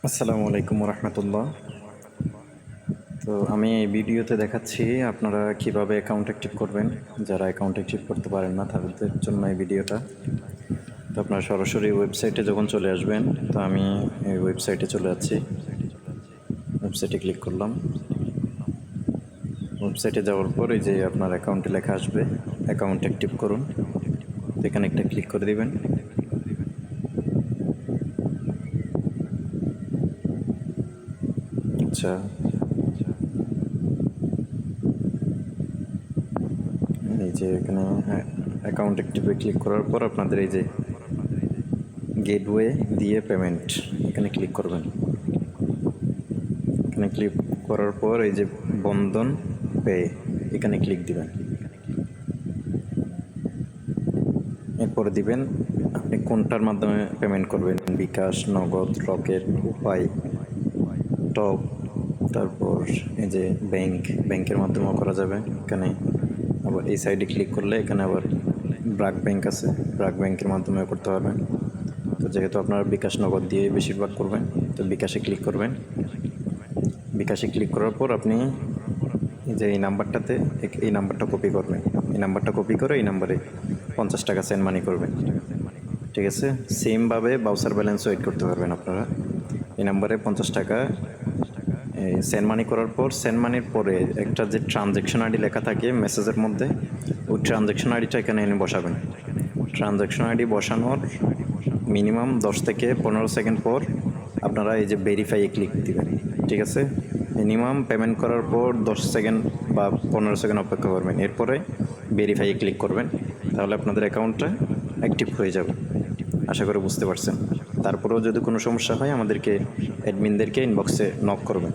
আসসালামু আলাইকুম রহমতুল্লাহ। তো আমি এই ভিডিওতে দেখাচ্ছি আপনারা কিভাবে অ্যাকাউন্ট অ্যাক্টিভ করবেন। যারা অ্যাকাউন্ট অ্যাক্টিভ করতে পারেন না তাদের জন্য এই ভিডিওটা। তো আপনারা সরাসরি ওয়েবসাইটে যখন চলে আসবেন, তো আমি এই ওয়েবসাইটে চলে যাচ্ছি। ওয়েবসাইটে ক্লিক করলাম। ওয়েবসাইটে যাওয়ার পর এই যে আপনার অ্যাকাউন্টে লেখা আসবে অ্যাকাউন্ট অ্যাক্টিভ করুন। তো এখানে একটা ক্লিক করে দিবেন। আচ্ছা, এই যে এখানে অ্যাকাউন্ট অ্যাক্টিভে ক্লিক করার পর আপনাদের এই যে গেটওয়ে দিয়ে পেমেন্ট এখানে ক্লিক করবেন। এখানে ক্লিক করার পর এই যে বন্ধন পে এখানে ক্লিক দিবেন। এরপরে দিবেন আপনি কোনটার মাধ্যমে পেমেন্ট করবেন, বিকাশ, নগদ, রকেট, উপায়, টপ, তারপর এই যে ব্যাংকের মাধ্যমেও করা যাবে। এখানে আবার এই সাইডে ক্লিক করলে এখানে আবার ব্র্যাক ব্যাংক আছে, ব্র্যাক ব্যাংকের মাধ্যমেও করতে পারবেন। তো যেহেতু আপনারা বিকাশ নগদ দিয়ে বেশিরভাগ করবেন, তো বিকাশে ক্লিক করবেন। বিকাশে ক্লিক করার পর আপনি যে এই নাম্বারটাতে এই নাম্বারটা কপি করবেন। এই নাম্বারটা কপি করে এই নাম্বারে 50 টাকা সেন্ড মানি করবেন। ঠিক আছে, সেমভাবে বাউচার ব্যালেন্সও এড করতে পারবেন আপনারা। এই নাম্বারে 50 টাকা সেন্ড মানি করার পর সেন্ড মানির পরে একটা যে ট্রানজ্যাকশন আইডি লেখা থাকে মেসেজের মধ্যে, ওই ট্রানজ্যাকশন আইডিটা এখানে এনে বসাবেন। ট্রানজ্যাকশন আইডি বসানোর মিনিমাম 10 থেকে 15 সেকেন্ড পর আপনারা এই যে ভেরিফাইয়ে ক্লিক দিবেন। ঠিক আছে, মিনিমাম পেমেন্ট করার পর 10 সেকেন্ড বা 15 সেকেন্ড অপেক্ষা করবেন, এরপরে ভেরিফাইয়ে ক্লিক করবেন। তাহলে আপনাদের অ্যাকাউন্টটা অ্যাক্টিভ হয়ে যাবে। আশা করি বুঝতে পারছেন। তারপরেও যদি কোনো সমস্যা হয় আমাদেরকে অ্যাডমিনদেরকে ইনবক্সে নক করবেন।